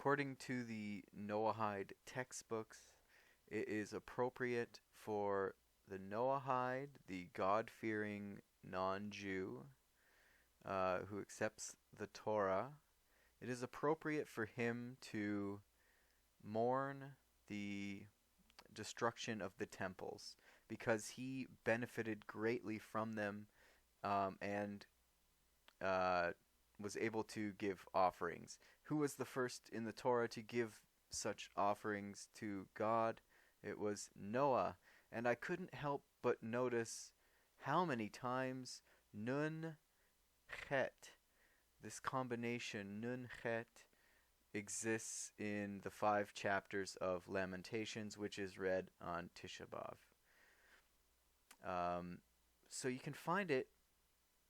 According to the Noahide textbooks, it is appropriate for the Noahide, the God-fearing non-Jew who accepts the Torah. It is appropriate for him to mourn the destruction of the temples because he benefited greatly from them and uh, was able to give offerings. Who was the first in the Torah to give such offerings to God? It was Noah. And I couldn't help but notice how many times Nun Chet, this combination Nun Chet, exists in the 5 chapters of Lamentations, which is read on Tisha B'Av. So you can find it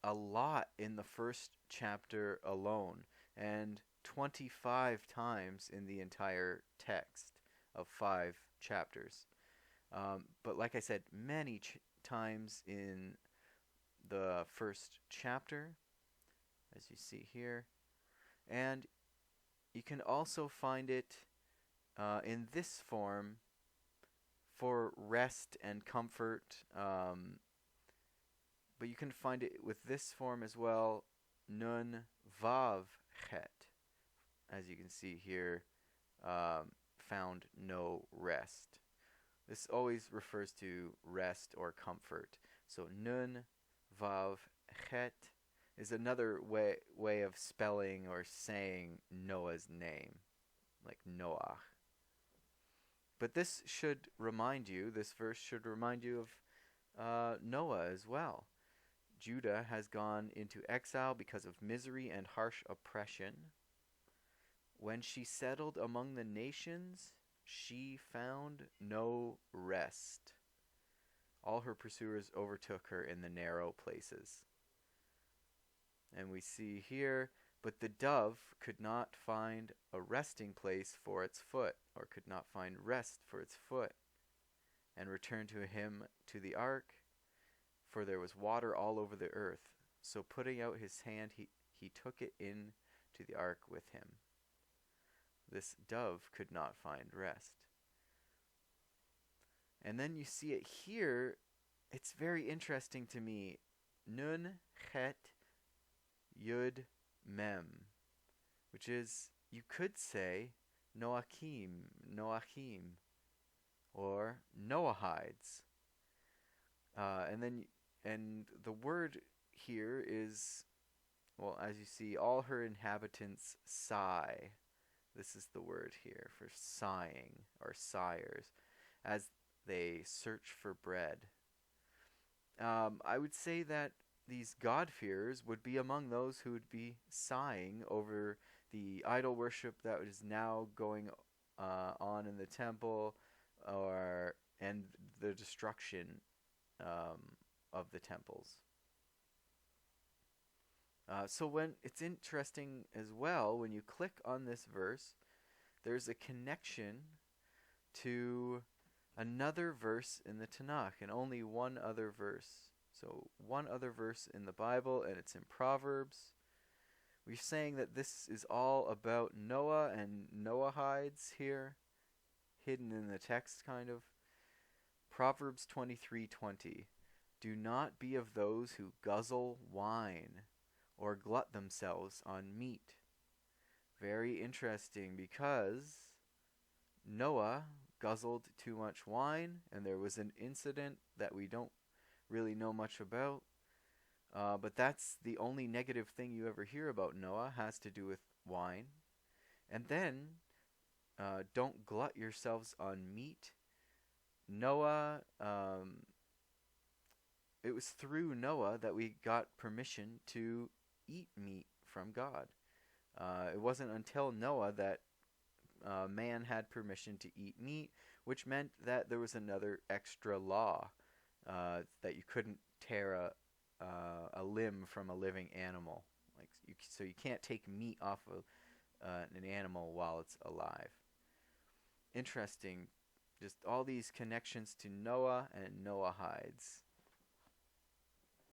a lot in the first chapter alone, and 25 times in the entire text of 5 chapters. But like I said, many times in the first chapter, as you see here. And you can also find it in this form for rest and comfort. But you can find it with this form as well, Nun Vav Chet. As you can see here, found no rest. This always refers to rest or comfort. So Nun Vav Chet is another way of spelling or saying Noah's name, like Noah. But this verse should remind you of Noah as well. Judah has gone into exile because of misery and harsh oppression. When she settled among the nations, she found no rest. All her pursuers overtook her in the narrow places. And we see here, but the dove could not find a resting place for its foot, or could not find rest for its foot, and returned to him to the ark, for there was water all over the earth. So putting out his hand, he took it in to the ark with him. This dove could not find rest. And then you see it here. It's very interesting to me. Nun Chet Yud Mem, which is, you could say, Noachim, or Noahides. And the word here is, well, as you see, all her inhabitants sigh. This is the word here for sighing, or sighers, as they search for bread. I would say that these God-fearers would be among those who would be sighing over the idol worship that is now going on in the temple, and the destruction of the temples. So when it's interesting as well, when you click on this verse, there's a connection to another verse in the Tanakh, and only one other verse. So one other verse in the Bible, and it's in Proverbs. We're saying that this is all about Noah and Noahides here, hidden in the text kind of. Proverbs 23:20. Do not be of those who guzzle wine or glut themselves on meat. Very interesting, because Noah guzzled too much wine, and there was an incident that we don't really know much about. But that's the only negative thing you ever hear about Noah, has to do with wine. And then, don't glut yourselves on meat. Noah, it was through Noah that we got permission to eat meat from God. It wasn't until Noah that man had permission to eat meat, which meant that there was another extra law, that you couldn't tear a limb from a living animal. So you can't take meat off of an animal while it's alive. Interesting, just all these connections to Noah and Noahides.